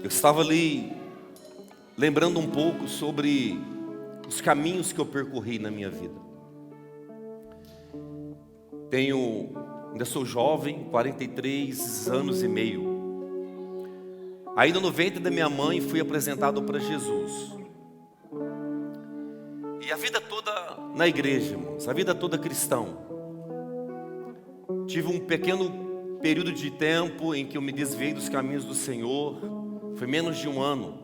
Eu estava ali lembrando um pouco sobre os caminhos que eu percorri na minha vida. Ainda sou jovem, 43 anos e meio. Ainda no ventre da minha mãe fui apresentado para Jesus. E a vida toda na igreja, irmãos, a vida toda cristão. Tive um pequeno período de tempo em que eu me desviei dos caminhos do Senhor. Foi menos de um ano.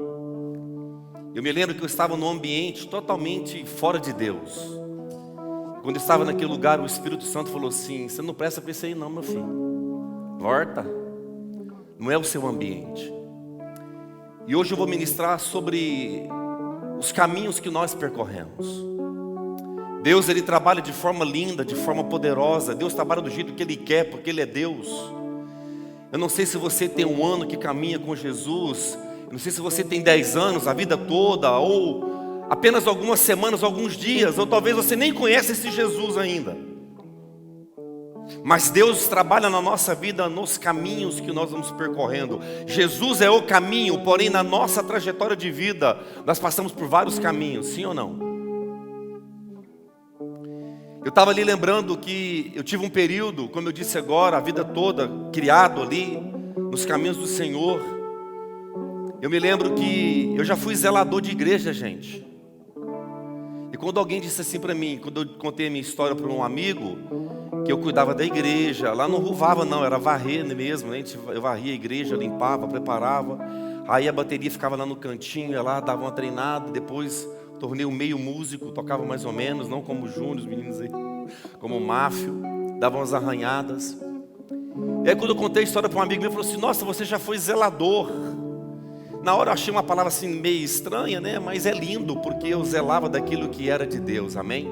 Eu me lembro que eu estava num ambiente totalmente fora de Deus. Quando eu estava naquele lugar, o Espírito Santo falou assim: você não presta para isso aí não, meu filho. Volta. Não é o seu ambiente. E hoje eu vou ministrar sobre os caminhos que nós percorremos. Deus, Ele trabalha de forma linda, de forma poderosa. Deus trabalha do jeito que Ele quer, porque Ele é Deus. Eu não sei se você tem um ano que caminha com Jesus. Eu não sei se você tem 10 anos, a vida toda, ou apenas algumas semanas, alguns dias, ou talvez você nem conhece esse Jesus ainda. Mas Deus trabalha na nossa vida nos caminhos que nós vamos percorrendo. Jesus é o caminho, porém na nossa trajetória de vida nós passamos por vários caminhos, sim ou não? Eu estava ali lembrando que eu tive um período, como eu disse agora, a vida toda criado ali nos caminhos do Senhor. Eu me lembro que eu já fui zelador de igreja, gente. E quando alguém disse assim para mim, quando eu contei a minha história para um amigo, que eu cuidava da igreja, lá não ruvava não, era varrer mesmo, né? Eu varria a igreja, limpava, preparava. Aí a bateria ficava lá no cantinho, ia lá, dava uma treinada, depois tornei um meio músico, tocava mais ou menos, não como o Júnior, os meninos aí, como o Máfio, dava umas arranhadas. E aí quando eu contei a história para um amigo meu, ele falou assim: nossa, você já foi zelador. Na hora eu achei uma palavra assim meio estranha, né? Mas é lindo, porque eu zelava daquilo que era de Deus, amém?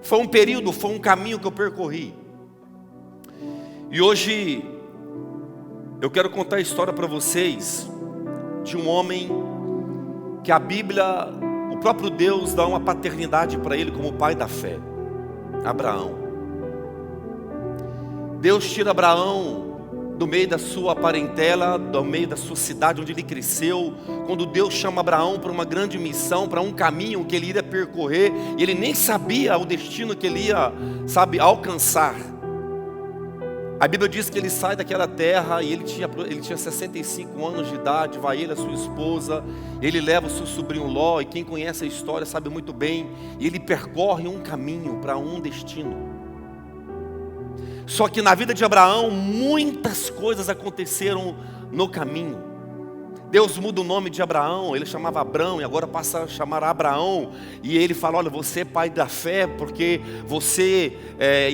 Foi um período, foi um caminho que eu percorri. E hoje eu quero contar a história para vocês de um homem que a Bíblia, o próprio Deus dá uma paternidade para ele como pai da fé, Abraão. Deus tira Abraão do meio da sua parentela, do meio da sua cidade onde ele cresceu. Quando Deus chama Abraão para uma grande missão, para um caminho que ele iria percorrer, e ele nem sabia o destino que ele ia, alcançar. A Bíblia diz que ele sai daquela terra e ele tinha 65 anos de idade, vai ele, a sua esposa, ele leva o seu sobrinho Ló, e quem conhece a história sabe muito bem, e ele percorre um caminho para um destino. Só que na vida de Abraão, muitas coisas aconteceram no caminho. Deus muda o nome de Abraão, ele chamava Abrão e agora passa a chamar Abraão. E ele fala: olha, você é pai da fé porque você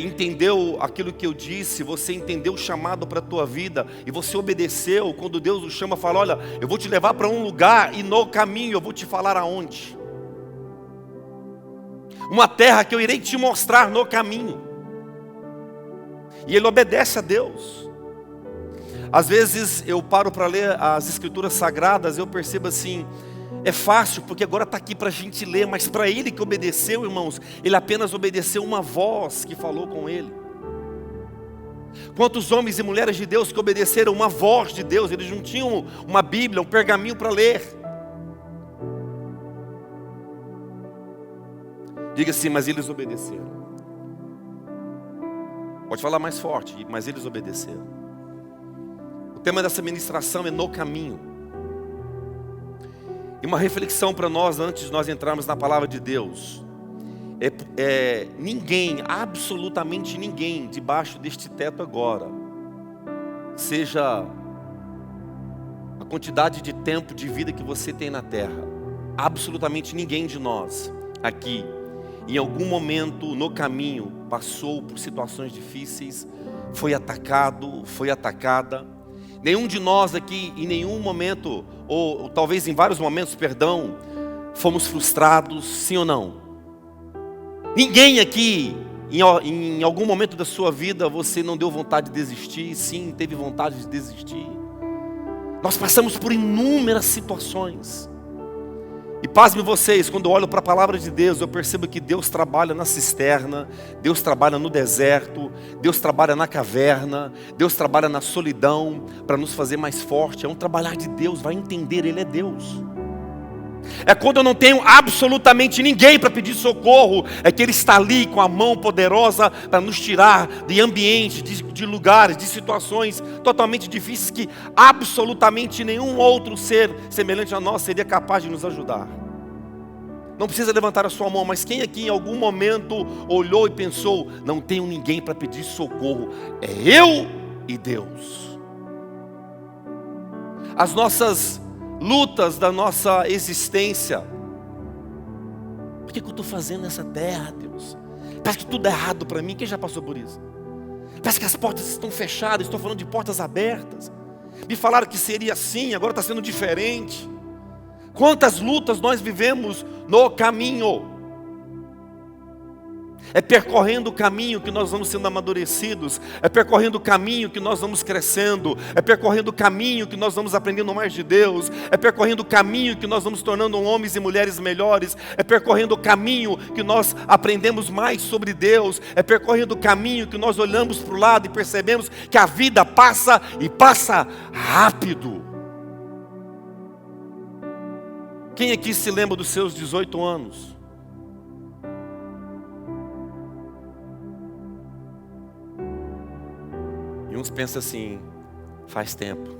entendeu aquilo que eu disse, você entendeu o chamado para a tua vida e você obedeceu. Quando Deus o chama, fala: olha, eu vou te levar para um lugar e no caminho eu vou te falar aonde. Uma terra que eu irei te mostrar no caminho. E ele obedece a Deus. Às vezes eu paro para ler as escrituras sagradas, eu percebo assim, é fácil porque agora está aqui para a gente ler, mas para ele que obedeceu, irmãos, ele apenas obedeceu uma voz que falou com ele. Quantos homens e mulheres de Deus que obedeceram uma voz de Deus, eles não tinham uma Bíblia, um pergaminho para ler. Diga assim: mas eles obedeceram. Pode falar mais forte, mas eles obedeceram. O tema dessa ministração é no caminho. E uma reflexão para nós antes de nós entrarmos na palavra de Deus. Ninguém, absolutamente ninguém, debaixo deste teto agora, seja a quantidade de tempo de vida que você tem na terra, absolutamente ninguém de nós aqui, em algum momento no caminho, passou por situações difíceis, foi atacado, foi atacada. Nenhum de nós aqui, em nenhum momento, ou talvez em vários momentos, perdão, fomos frustrados, sim ou não? Ninguém aqui, em algum momento da sua vida, você não deu vontade de desistir, sim, teve vontade de desistir. Nós passamos por inúmeras situações. E pasme vocês, quando eu olho para a palavra de Deus, eu percebo que Deus trabalha na cisterna, Deus trabalha no deserto, Deus trabalha na caverna, Deus trabalha na solidão, para nos fazer mais forte. É um trabalhar de Deus, vai entender, Ele é Deus. É quando eu não tenho absolutamente ninguém para pedir socorro, é que Ele está ali com a mão poderosa para nos tirar de ambientes, de lugares, de situações totalmente difíceis que absolutamente nenhum outro ser semelhante a nós seria capaz de nos ajudar. Não precisa levantar a sua mão, mas quem aqui em algum momento olhou e pensou, não tenho ninguém para pedir socorro, é eu e Deus. As nossas lutas da nossa existência. Por que eu estou fazendo nessa terra, Deus? Parece que tudo é errado para mim. Quem já passou por isso? Parece que as portas estão fechadas. Estou falando de portas abertas. Me falaram que seria assim, agora está sendo diferente. Quantas lutas nós vivemos no caminho. É percorrendo o caminho que nós vamos sendo amadurecidos. É percorrendo o caminho que nós vamos crescendo. É percorrendo o caminho que nós vamos aprendendo mais de Deus. É percorrendo o caminho que nós vamos tornando homens e mulheres melhores. É percorrendo o caminho que nós aprendemos mais sobre Deus. É percorrendo o caminho que nós olhamos para o lado e percebemos que a vida passa e passa rápido. Quem aqui se lembra dos seus 18 anos? E uns pensam assim, faz tempo.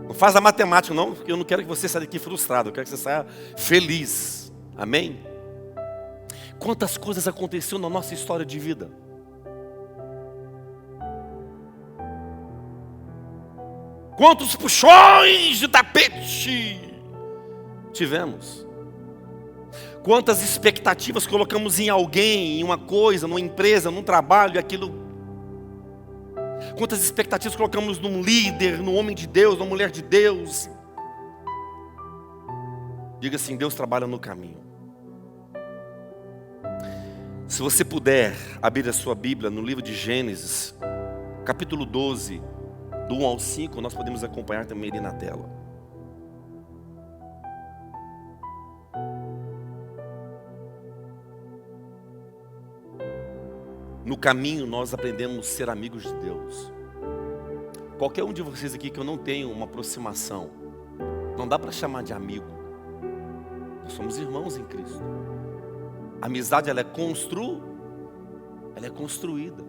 Não faz a matemática não, porque eu não quero que você saia daqui frustrado, eu quero que você saia feliz. Amém? Quantas coisas aconteceram na nossa história de vida? Quantos puxões de tapete tivemos? Quantas expectativas colocamos em alguém, em uma coisa, numa empresa, num trabalho, e aquilo... Quantas expectativas colocamos num líder, num homem de Deus, numa mulher de Deus. Diga assim, Deus trabalha no caminho. Se você puder abrir a sua Bíblia no livro de Gênesis, capítulo 12, do 1 ao 5, nós podemos acompanhar também ali na tela. No caminho nós aprendemos a ser amigos de Deus. Qualquer um de vocês aqui que eu não tenho uma aproximação, não dá para chamar de amigo. Nós somos irmãos em Cristo. A amizade ela é construída.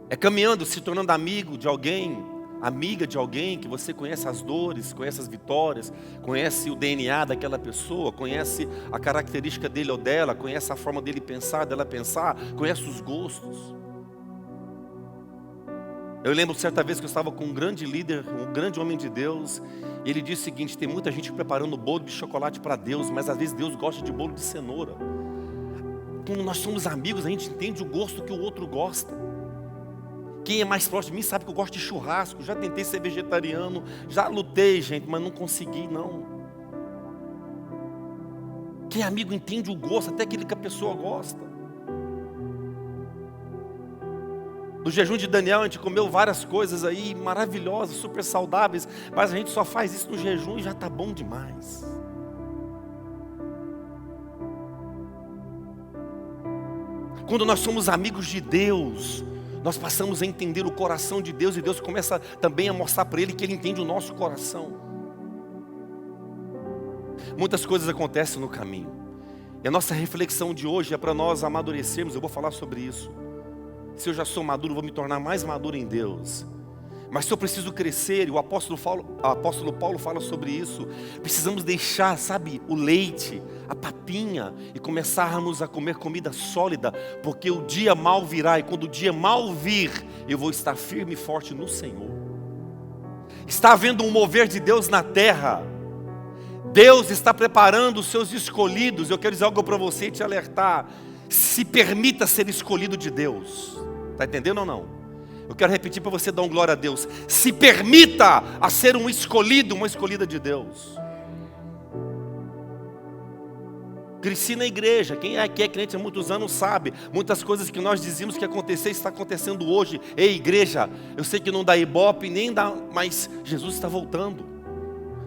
É caminhando, se tornando amigo de alguém, amiga de alguém que você conhece as dores, conhece as vitórias, conhece o DNA daquela pessoa, conhece a característica dele ou dela, conhece a forma dele pensar, dela pensar, conhece os gostos. Eu lembro certa vez que eu estava com um grande líder, um grande homem de Deus, e ele disse o seguinte, tem muita gente preparando bolo de chocolate para Deus, mas às vezes Deus gosta de bolo de cenoura. Quando nós somos amigos, a gente entende o gosto que o outro gosta. Quem é mais próximo de mim sabe que eu gosto de churrasco. Já tentei ser vegetariano, já lutei, gente, mas não consegui, não. Quem é amigo entende o gosto, até aquele que a pessoa gosta. No jejum de Daniel, a gente comeu várias coisas aí maravilhosas, super saudáveis, mas a gente só faz isso no jejum e já está bom demais. Quando nós somos amigos de Deus, nós passamos a entender o coração de Deus e Deus começa também a mostrar para Ele que Ele entende o nosso coração. Muitas coisas acontecem no caminho. E a nossa reflexão de hoje é para nós amadurecermos, eu vou falar sobre isso. Se eu já sou maduro, vou me tornar mais maduro em Deus. Mas se eu preciso crescer, e o apóstolo Paulo fala sobre isso, precisamos deixar, sabe, o leite, a papinha, e começarmos a comer comida sólida, porque o dia mal virá, e quando o dia mal vir, eu vou estar firme e forte no Senhor. Está havendo um mover de Deus na terra. Deus está preparando os seus escolhidos. Eu quero dizer algo para você e te alertar. Se permita ser escolhido de Deus. Está entendendo ou não? Eu quero repetir para você dar um glória a Deus. Se permita a ser um escolhido, uma escolhida de Deus. Cresci na igreja. Quem é crente há muitos anos sabe. Muitas coisas que nós dizíamos que ia acontecer, está acontecendo hoje. Ei, igreja, eu sei que não dá ibope, nem dá, mas Jesus está voltando.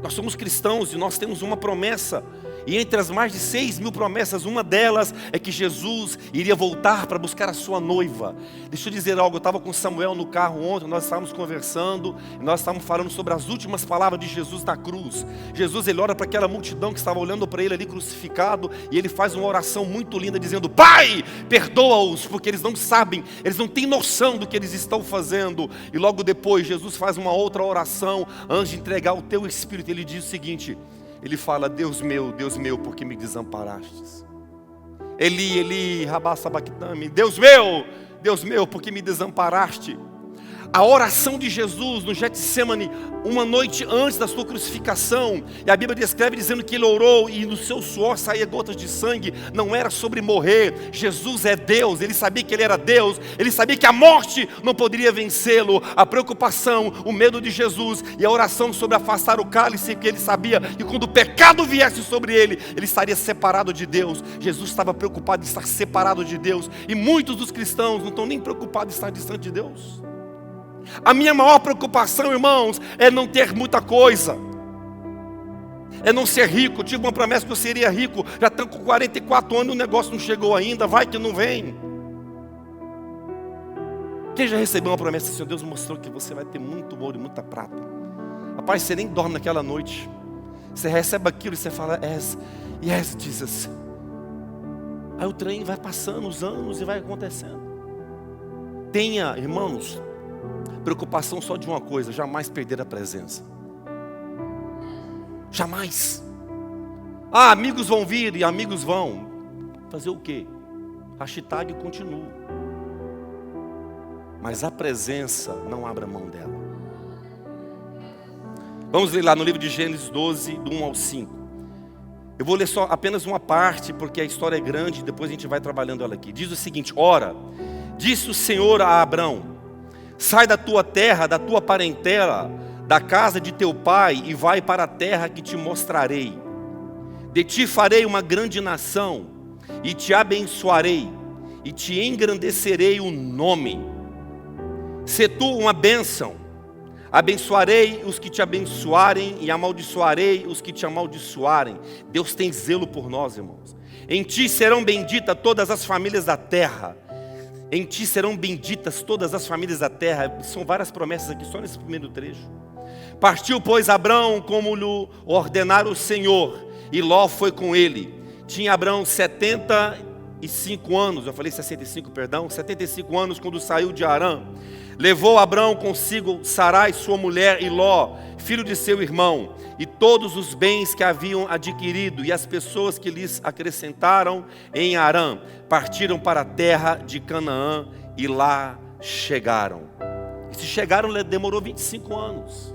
Nós somos cristãos e nós temos uma promessa. E entre as mais de 6.000 promessas, uma delas é que Jesus iria voltar para buscar a sua noiva. Deixa eu dizer algo, eu estava com Samuel no carro ontem, nós estávamos conversando, e nós estávamos falando sobre as últimas palavras de Jesus na cruz. Jesus, ele olha para aquela multidão que estava olhando para ele ali crucificado, e ele faz uma oração muito linda, dizendo: Pai, perdoa-os, porque eles não sabem, eles não têm noção do que eles estão fazendo. E logo depois, Jesus faz uma outra oração, antes de entregar o teu Espírito, ele diz o seguinte, ele fala: Deus meu, por que me desamparastes? Eli, Eli, rabá sabactame, Deus meu, por que me desamparaste? A oração de Jesus no Getsemane, uma noite antes da sua crucificação, e a Bíblia descreve dizendo que ele orou e no seu suor saía gotas de sangue. Não era sobre morrer. Jesus é Deus, ele sabia que ele era Deus, ele sabia que a morte não poderia vencê-lo. A preocupação, o medo de Jesus e a oração sobre afastar o cálice, que ele sabia que quando o pecado viesse sobre ele, ele estaria separado de Deus. Jesus estava preocupado em estar separado de Deus, e muitos dos cristãos não estão nem preocupados em estar distante de Deus. A minha maior preocupação, irmãos, é não ter muita coisa, é não ser rico. Eu tive uma promessa que eu seria rico, já estou com 44 anos e o negócio não chegou ainda, vai que não vem. Quem já recebeu uma promessa assim? Deus mostrou que você vai ter muito ouro e muita prata. Rapaz, você nem dorme naquela noite, você recebe aquilo e você fala: yes, Jesus. Aí o trem vai passando os anos e vai acontecendo. Tenha, irmãos, preocupação só de uma coisa: jamais perder a presença. Jamais. Amigos vão vir e amigos vão. Fazer o quê? Hashtag continua. Mas a presença, não abra mão dela. Vamos ler lá no livro de Gênesis 12, do 1 ao 5. Eu vou ler só apenas uma parte, porque a história é grande, depois a gente vai trabalhando ela aqui. Diz o seguinte: Ora, disse o Senhor a Abrão: sai da tua terra, da tua parentela, da casa de teu pai, e vai para a terra que te mostrarei. De ti farei uma grande nação, e te abençoarei, e te engrandecerei o nome. Se tu uma bênção, abençoarei os que te abençoarem, e amaldiçoarei os que te amaldiçoarem. Deus tem zelo por nós, irmãos. Em ti serão benditas todas as famílias da terra. Em ti serão benditas todas as famílias da terra. São várias promessas aqui, só nesse primeiro trecho. Partiu, pois, Abrão como lhe ordenara o Senhor, e Ló foi com ele. Tinha Abrão 75 anos, eu falei 65, perdão, 75 anos quando saiu de Harã. Levou Abrão consigo Sarai, sua mulher, e Ló, filho de seu irmão, e todos os bens que haviam adquirido, e as pessoas que lhes acrescentaram em Harã, partiram para a terra de Canaã, e lá chegaram. E se chegaram, demorou 25 anos.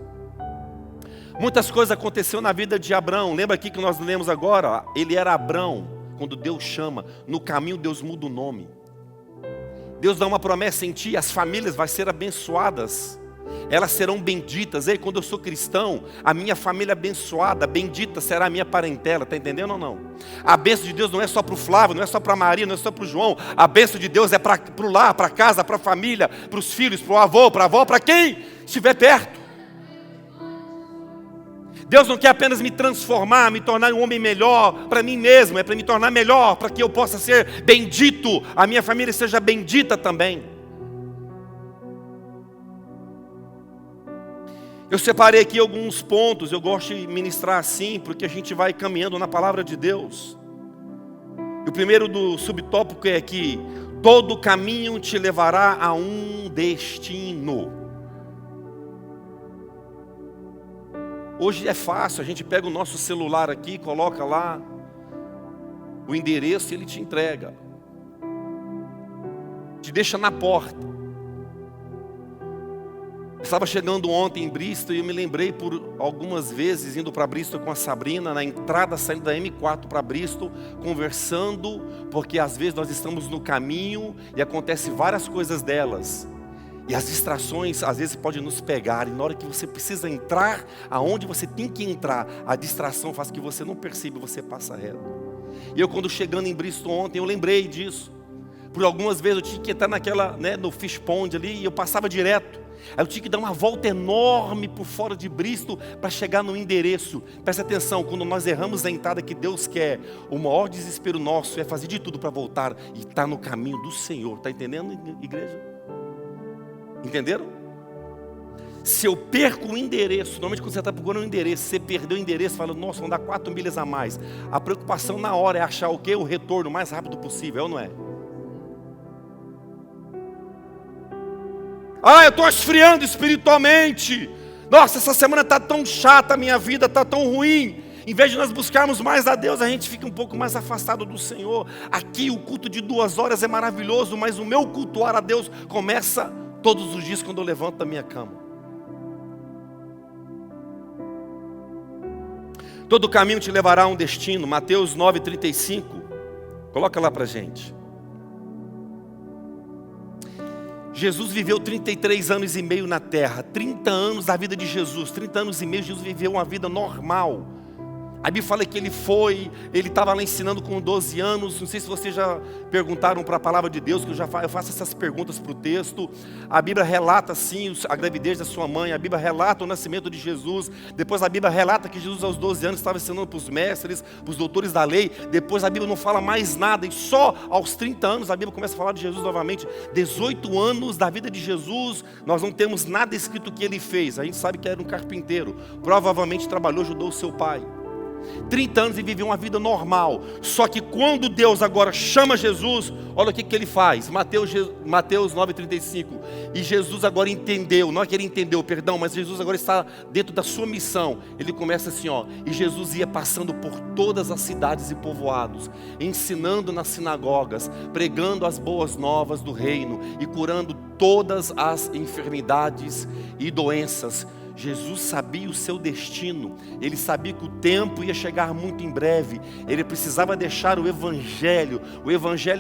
Muitas coisas aconteceram na vida de Abrão. Lembra aqui que nós lemos agora? Ele era Abrão, quando Deus chama. No caminho Deus muda o nome. Deus dá uma promessa em ti: as famílias vão ser abençoadas, elas serão benditas. Ei, quando eu sou cristão, a minha família é abençoada, bendita será a minha parentela. Está entendendo ou não? A bênção de Deus não é só para o Flávio, não é só para a Maria, não é só para o João. A bênção de Deus é para o lar, para a casa, para a família, para os filhos, para o avô, para a avó, para quem estiver perto. Deus não quer apenas me transformar, me tornar um homem melhor para mim mesmo, é para me tornar melhor, para que eu possa ser bendito, a minha família seja bendita também. Eu separei aqui alguns pontos, eu gosto de ministrar assim, porque a gente vai caminhando na palavra de Deus. E o primeiro do subtópico é que todo caminho te levará a um destino. Hoje é fácil, a gente pega o nosso celular aqui, coloca lá o endereço e ele te entrega. Te deixa na porta. Eu estava chegando ontem em Bristol e eu me lembrei por algumas vezes indo para Bristol com a Sabrina, na entrada saindo da M4 para Bristol, conversando, porque às vezes nós estamos no caminho e acontece várias coisas delas. E as distrações às vezes podem nos pegar, e na hora que você precisa entrar aonde você tem que entrar, a distração faz que você não perceba, você passa reto. E eu, quando chegando em Bristol ontem, eu lembrei disso. Por algumas vezes eu tinha que entrar naquela, no fish pond ali, e eu passava direto. Ela tinha que dar uma volta enorme por fora de Bristo para chegar no endereço. Presta atenção, quando nós erramos a entrada que Deus quer, o maior desespero nosso é fazer de tudo para voltar e estar no caminho do Senhor. Está entendendo, igreja? Entenderam? Se eu perco o endereço, normalmente quando você está procurando um endereço, você perdeu o endereço, fala, nossa, vão dar 4 milhas a mais. A preocupação na hora é achar o quê? O retorno o mais rápido possível, é ou não é? Ah, eu estou esfriando espiritualmente. Nossa, essa semana está tão chata, a minha vida está tão ruim. Em vez de nós buscarmos mais a Deus, a gente fica um pouco mais afastado do Senhor. Aqui o culto de 2 horas é maravilhoso, mas o meu cultuar a Deus começa todos os dias quando eu levanto da minha cama. Todo caminho te levará a um destino. Mateus 9,35. Coloca lá para a gente. Jesus viveu 33 anos e meio na terra. 30 anos da vida de Jesus. 30 anos e meio Jesus viveu uma vida normal. A Bíblia fala que ele estava lá ensinando com 12 anos. Não sei se vocês já perguntaram para a palavra de Deus, que eu faço essas perguntas para o texto. A Bíblia relata assim a gravidez da sua mãe, a Bíblia relata o nascimento de Jesus. Depois a Bíblia relata que Jesus aos 12 anos estava ensinando para os mestres, para os doutores da lei. Depois a Bíblia não fala mais nada, e só aos 30 anos a Bíblia começa a falar de Jesus novamente. 18 anos da vida de Jesus, nós não temos nada escrito que ele fez. A gente sabe que era um carpinteiro, provavelmente trabalhou, ajudou o seu pai. 30 anos e viveu uma vida normal. Só que quando Deus agora chama Jesus, olha o que ele faz. Mateus 9,35. E Jesus agora entendeu, não é que ele entendeu, perdão, mas Jesus agora está dentro da sua missão. Ele começa assim, ó. E Jesus ia passando por todas as cidades e povoados, ensinando nas sinagogas, pregando as boas novas do reino e curando todas as enfermidades e doenças. Jesus sabia o seu destino, ele sabia que o tempo ia chegar muito em breve, ele precisava deixar o Evangelho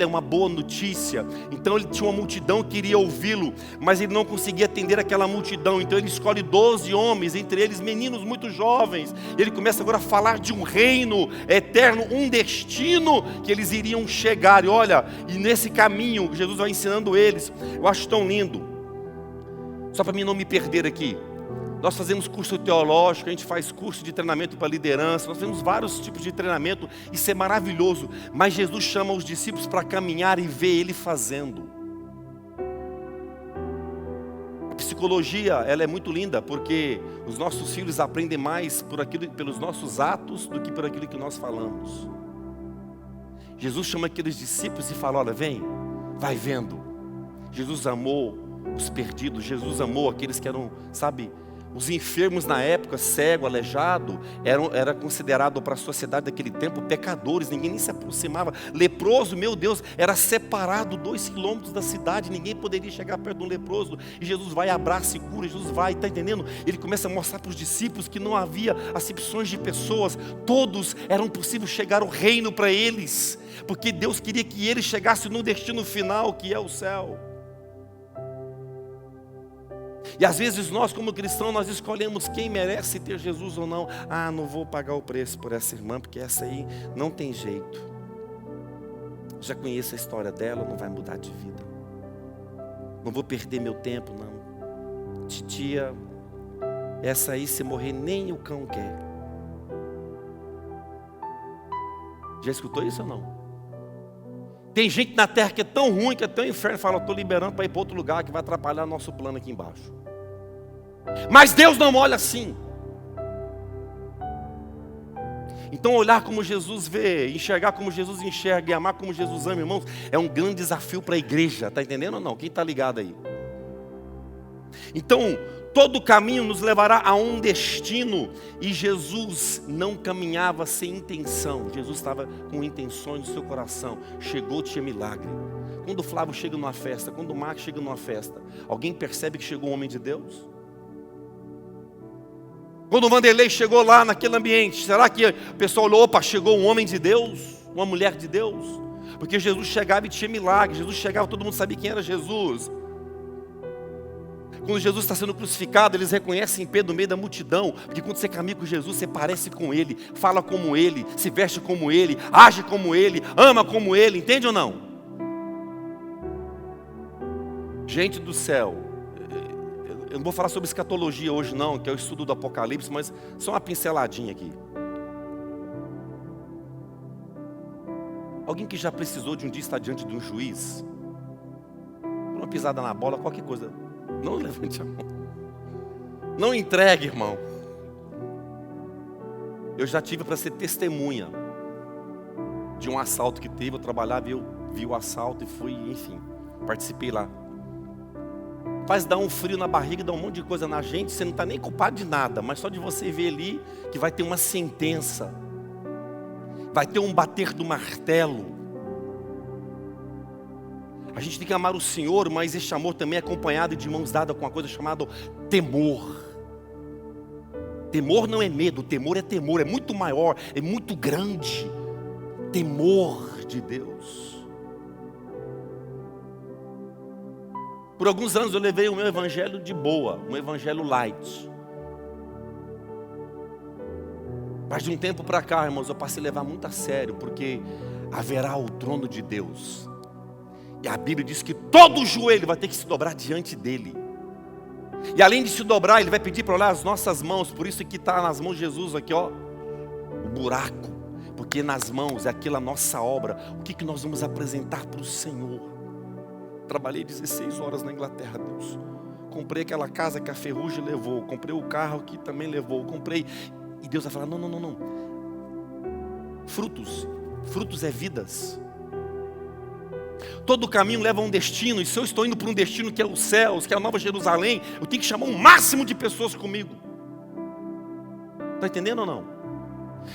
é uma boa notícia, então ele tinha uma multidão que queria ouvi-lo, mas ele não conseguia atender aquela multidão, então ele escolhe 12 homens, entre eles meninos muito jovens, ele começa agora a falar de um reino eterno, um destino que eles iriam chegar, e olha, e nesse caminho Jesus vai ensinando eles, eu acho tão lindo, só para mim não me perder aqui. Nós fazemos curso teológico, a gente faz curso de treinamento para liderança, nós temos vários tipos de treinamento, isso é maravilhoso, mas Jesus chama os discípulos para caminhar e ver ele fazendo. A psicologia, ela é muito linda, porque os nossos filhos aprendem mais pelos nossos atos do que por aquilo que nós falamos. Jesus chama aqueles discípulos e fala, olha, vem, vai vendo. Jesus amou os perdidos, Jesus amou aqueles que eram, sabe, os enfermos na época, cego, aleijado, era considerado para a sociedade daquele tempo pecadores, ninguém nem se aproximava. Leproso, meu Deus, era separado 2 quilômetros da cidade, ninguém poderia chegar perto de um leproso. E Jesus vai, abraça e cura, Jesus vai, está entendendo? Ele começa a mostrar para os discípulos que não havia acepções de pessoas, todos eram possíveis chegar ao reino para eles, porque Deus queria que eles chegassem no destino final, que é o céu. E às vezes nós como cristãos, nós escolhemos quem merece ter Jesus ou não. Ah, não vou pagar o preço por essa irmã, porque essa aí não tem jeito. Já conheço a história dela, não vai mudar de vida. Não vou perder meu tempo, não. Titia, essa aí se morrer nem o cão quer. Já escutou isso ou não? Tem gente na terra que é tão ruim, que é tão inferno, fala, eu estou liberando para ir para outro lugar que vai atrapalhar nosso plano aqui embaixo. Mas Deus não olha assim. Então olhar como Jesus vê, enxergar como Jesus enxerga e amar como Jesus ama, irmãos, é um grande desafio para a igreja, está entendendo ou não? Quem está ligado aí? Então, todo caminho nos levará a um destino, e Jesus não caminhava sem intenção, Jesus estava com intenções no seu coração, chegou, tinha milagre. Quando o Flávio chega numa festa, quando o Marcos chega numa festa, alguém percebe que chegou um homem de Deus? Quando o Vanderlei chegou lá naquele ambiente, será que o pessoal olhou, opa, chegou um homem de Deus, uma mulher de Deus? Porque Jesus chegava e tinha milagre, Jesus chegava, todo mundo sabia quem era Jesus. Quando Jesus está sendo crucificado, eles reconhecem Pedro no meio da multidão, porque quando você caminha com Jesus, você parece com Ele, fala como Ele, se veste como Ele, age como Ele, ama como Ele, entende ou não? Gente do céu, Eu não vou falar sobre escatologia hoje não, que é o estudo do Apocalipse, mas só uma pinceladinha aqui. Alguém que já precisou de um dia estar diante de um juiz? Uma pisada na bola, qualquer coisa. Não levante a mão. Não entregue, irmão. Eu já tive para ser testemunha de um assalto que teve. Eu trabalhava e eu vi o assalto e fui, enfim, participei lá. Faz dar um frio na barriga, dá um monte de coisa na gente. Você não está nem culpado de nada, mas só de você ver ali que vai ter uma sentença. Vai ter um bater do martelo. A gente tem que amar o Senhor, mas esse amor também é acompanhado de mãos dadas com uma coisa chamada temor. Temor não é medo, temor, é muito maior, é muito grande. Temor de Deus. Por alguns anos eu levei o meu evangelho de boa, um evangelho light. Mas de um tempo para cá, irmãos, eu passei a levar muito a sério, porque haverá o trono de Deus. E a Bíblia diz que todo joelho vai ter que se dobrar diante dele. E além de se dobrar, ele vai pedir para olhar as nossas mãos. Por isso que está nas mãos de Jesus aqui, ó, o buraco. Porque nas mãos é aquela nossa obra. O que nós vamos apresentar para o Senhor? Trabalhei 16 horas na Inglaterra, Deus. Comprei aquela casa que a ferrugem levou. Comprei o carro que também levou. Comprei. E Deus vai falar, não. Frutos é vidas. Todo caminho leva a um destino. E se eu estou indo para um destino que é os céus, que é a Nova Jerusalém, eu tenho que chamar um máximo de pessoas comigo. Está entendendo ou não?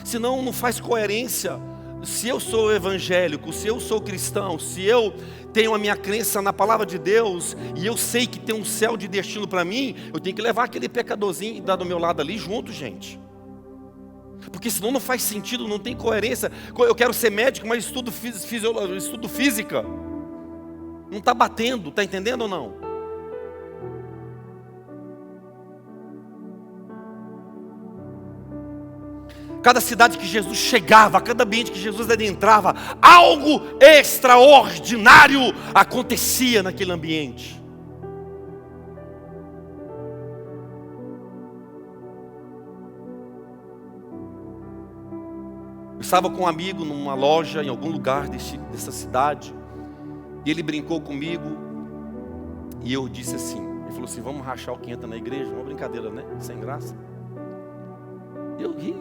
Senão não faz coerência. Se eu sou evangélico, se eu sou cristão, se eu tenho a minha crença na palavra de Deus, e eu sei que tem um céu de destino para mim, eu tenho que levar aquele pecadorzinho e dar do meu lado ali junto, gente. Porque senão não faz sentido, não tem coerência. Eu quero ser médico, mas estudo física. Não está batendo, está entendendo ou não? Cada cidade que Jesus chegava, cada ambiente que Jesus adentrava, algo extraordinário acontecia naquele ambiente. Eu estava com um amigo numa loja em algum lugar dessa cidade. E ele brincou comigo. E eu disse assim, ele falou assim, vamos rachar o que entra na igreja? Uma brincadeira, né? Sem graça. Eu ri.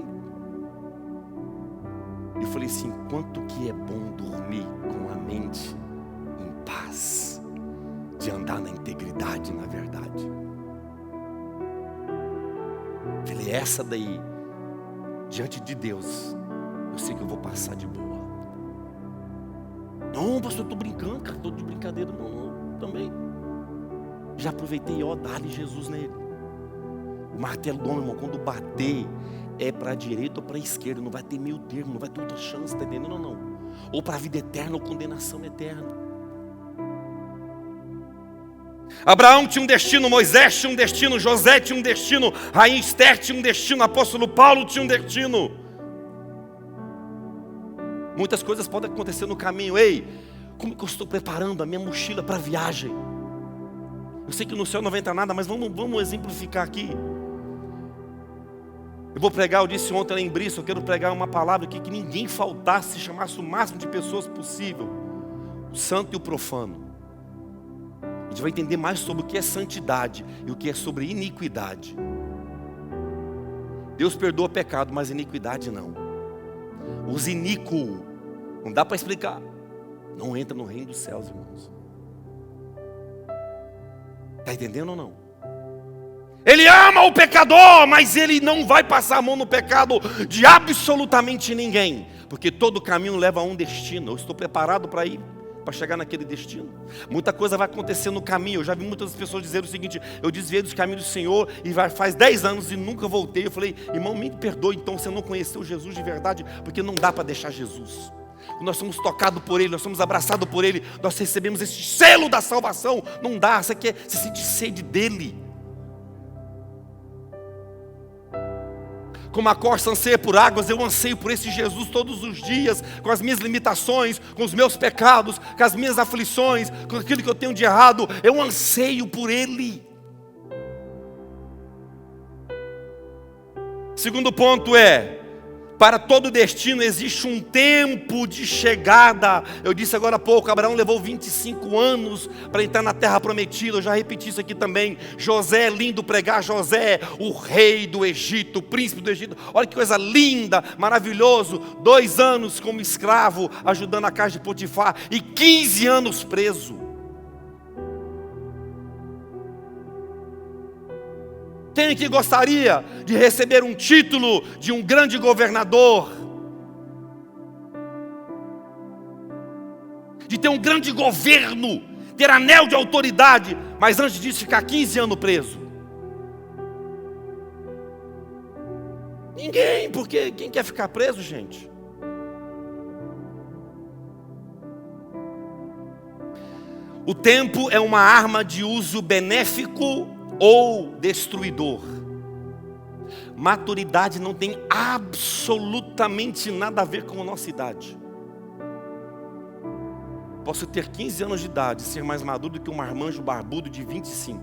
Eu falei assim, quanto que é bom dormir com a mente em paz, de andar na integridade, na verdade. Eu falei, essa daí, diante de Deus, eu sei que eu vou passar de boa. Não, pastor, eu estou brincando, cara, estou de brincadeira, não, também. Já aproveitei, ó, dá-lhe Jesus nele. O martelo do homem, irmão, quando bater, é para a direita ou para a esquerda, não vai ter meio termo, não vai ter outra chance, está entendendo ou não? Ou para a vida eterna ou condenação eterna. Abraão tinha um destino, Moisés tinha um destino, José tinha um destino, Rainha Esther tinha um destino, apóstolo Paulo tinha um destino. Muitas coisas podem acontecer no caminho. Ei, como que eu estou preparando a minha mochila para a viagem? Eu sei que no céu não vai entrar nada, mas vamos exemplificar aqui. Eu vou pregar, eu disse ontem lá em Bristol, eu quero pregar uma palavra aqui que ninguém faltasse, chamasse o máximo de pessoas possível. O santo e o profano. A gente vai entender mais sobre o que é santidade e o que é sobre iniquidade. Deus perdoa pecado, mas iniquidade não. Os iníquos, não dá para explicar, não entra no reino dos céus, irmãos. Está entendendo ou não? Ele ama o pecador, mas ele não vai passar a mão no pecado de absolutamente ninguém. Porque todo caminho leva a um destino. Eu estou preparado para ir, para chegar naquele destino. Muita coisa vai acontecer no caminho. Eu já vi muitas pessoas dizer o seguinte, eu desviei dos caminhos do Senhor e faz 10 anos e nunca voltei. Eu falei, irmão, me perdoe, então você não conheceu Jesus de verdade, porque não dá para deixar Jesus. Nós somos tocados por Ele, nós somos abraçados por Ele, nós recebemos esse selo da salvação. Não dá, você sente sede dEle. Como a corça anseia por águas, eu anseio por esse Jesus todos os dias, com as minhas limitações, com os meus pecados, com as minhas aflições, com aquilo que eu tenho de errado, eu anseio por Ele. Segundo ponto é: para todo destino existe um tempo de chegada. Eu disse agora há pouco, Abraão levou 25 anos para entrar na terra prometida. Eu já repeti isso aqui também. José, é lindo pregar José, o rei do Egito, o príncipe do Egito. Olha que coisa linda, maravilhoso. 2 anos como escravo, ajudando a casa de Potifar, e 15 anos preso. Quem que gostaria de receber um título de um grande governador? De ter um grande governo, ter anel de autoridade, mas antes disso ficar 15 anos preso? Ninguém, porque quem quer ficar preso, gente? O tempo é uma arma de uso benéfico ou destruidor. Maturidade não tem absolutamente nada a ver com a nossa idade. Posso ter 15 anos de idade, ser mais maduro do que um marmanjo barbudo de 25.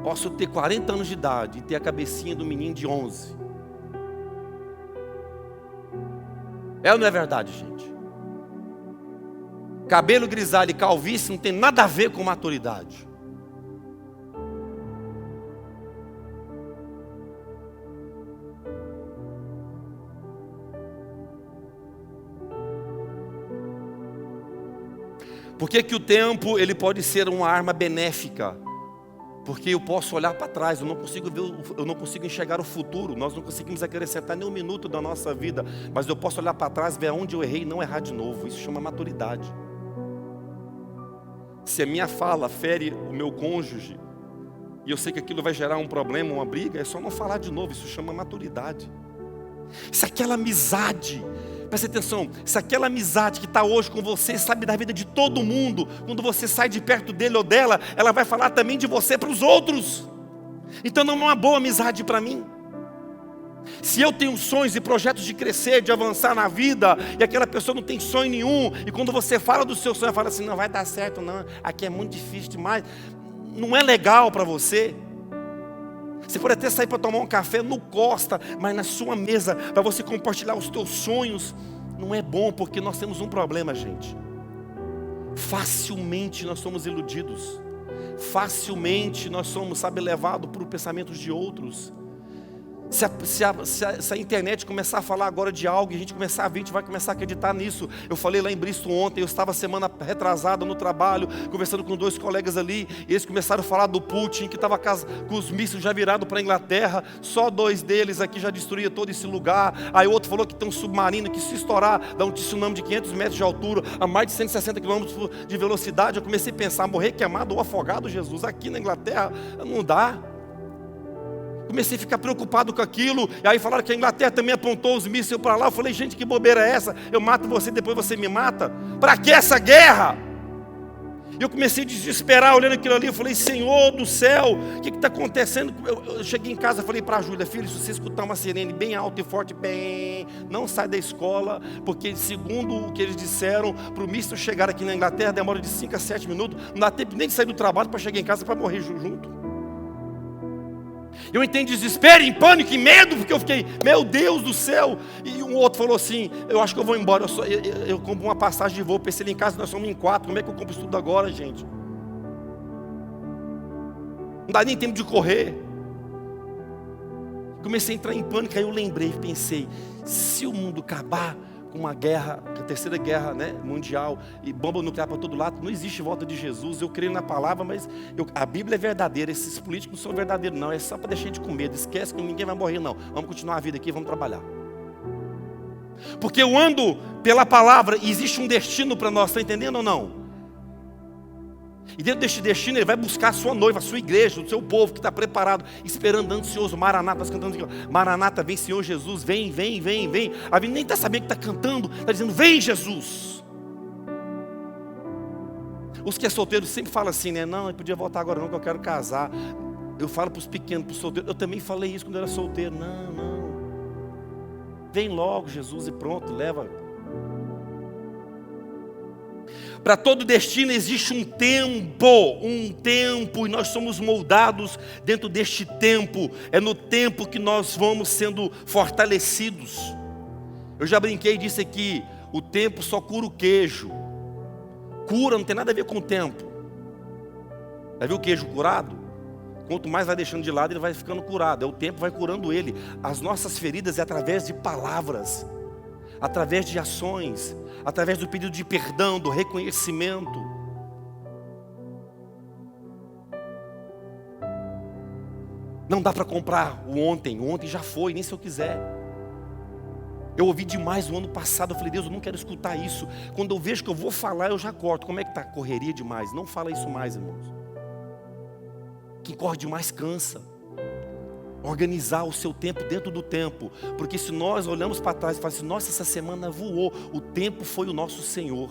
Posso ter 40 anos de idade e ter a cabecinha do menino de 11. É ou não é verdade, gente? Cabelo grisalho e calvície não tem nada a ver com maturidade. Por que o tempo ele pode ser uma arma benéfica? Porque eu posso olhar para trás, eu não consigo enxergar o futuro. Nós não conseguimos acrescentar nem um minuto da nossa vida, mas eu posso olhar para trás, ver aonde eu errei e não errar de novo. Isso chama maturidade. Se a minha fala fere o meu cônjuge, e eu sei que aquilo vai gerar um problema, uma briga, é só não falar de novo. Isso chama maturidade. Se aquela amizade, preste atenção, se aquela amizade que está hoje com você sabe da vida de todo mundo, quando você sai de perto dele ou dela, ela vai falar também de você para os outros. Então não é uma boa amizade para mim. Se eu tenho sonhos e projetos de crescer, de avançar na vida, e aquela pessoa não tem sonho nenhum, e quando você fala do seu sonho, ela fala assim: não vai dar certo não, aqui é muito difícil demais, não é legal para você. Você pode até sair para tomar um café no Costa, mas na sua mesa, para você compartilhar os teus sonhos, não é bom, porque nós temos um problema, gente. Facilmente nós somos iludidos. Facilmente nós somos, levados por pensamentos de outros. Se a internet começar a falar agora de algo e a gente começar a ver, a gente vai começar a acreditar nisso. Eu falei lá em Bristol ontem, eu estava semana retrasada no trabalho, conversando com 2 colegas ali, e eles começaram a falar do Putin, que estava com os mísseis já virados para a Inglaterra, só 2 deles aqui já destruía todo esse lugar. Aí outro falou que tem um submarino que, se estourar, dá um tsunami de 500 metros de altura, a mais de 160 km de velocidade. Eu comecei a pensar: morrer queimado ou afogado, Jesus, aqui na Inglaterra não dá. Comecei a ficar preocupado com aquilo. E aí falaram que a Inglaterra também apontou os mísseis para lá. Eu falei: gente, que bobeira é essa? Eu mato você, depois você me mata? Para que essa guerra? E eu comecei a desesperar olhando aquilo ali. Eu falei: Senhor do céu, o que está acontecendo? Eu cheguei em casa e falei para a Júlia: filho, se você escutar uma sirene bem alta e forte, bem, não sai da escola, porque segundo o que eles disseram, para o míssil chegar aqui na Inglaterra demora de 5 a 7 minutos. Não dá tempo nem de sair do trabalho para chegar em casa para morrer junto. Eu entrei em desespero, em pânico, em medo, porque eu fiquei: meu Deus do céu. E um outro falou assim: eu acho que eu vou embora, eu compro uma passagem de voo. Pensei: em casa nós somos em 4, como é que eu compro isso tudo agora, gente? Não dá nem tempo de correr. Comecei a entrar em pânico. Aí eu lembrei, pensei: se o mundo acabar com uma guerra, a 3ª guerra, mundial, e bomba nuclear para todo lado, não existe volta de Jesus. Eu creio na palavra, mas a Bíblia é verdadeira. Esses políticos não são verdadeiros não, é só para deixar a gente com medo. Esquece que ninguém vai morrer não, vamos continuar a vida aqui, vamos trabalhar. Porque eu ando pela palavra e existe um destino para nós, está entendendo ou não? E dentro deste destino ele vai buscar a sua noiva, a sua igreja, o seu povo que está preparado, esperando, ansioso. Maranata, nós cantando aqui: Maranata, vem Senhor Jesus, vem, vem, vem, vem. A gente nem está sabendo que está cantando, está dizendo: vem Jesus. Os que é solteiro sempre falam assim, não, eu podia voltar agora não, que eu quero casar. Eu falo para os pequenos, para os solteiros, eu também falei isso quando eu era solteiro: não, vem logo Jesus e pronto, leva. Para todo destino existe um tempo, e nós somos moldados dentro deste tempo. É no tempo que nós vamos sendo fortalecidos. Eu já brinquei e disse aqui, o tempo só cura o queijo. Cura não tem nada a ver com o tempo. Já viu o queijo curado? Quanto mais vai deixando de lado, ele vai ficando curado. O tempo vai curando ele. As nossas feridas é através de palavras, através de ações, através do pedido de perdão, do reconhecimento. Não dá para comprar o ontem já foi, nem se eu quiser. Eu ouvi demais no ano passado, eu falei, Deus, eu não quero escutar isso. Quando eu vejo que eu vou falar, eu já corto. Como é que está? Correria demais. Não fala isso mais, irmãos. Quem corre demais cansa. Organizar o seu tempo dentro do tempo. Porque se nós olhamos para trás e falamos assim, nossa, essa semana voou, o tempo foi o nosso Senhor.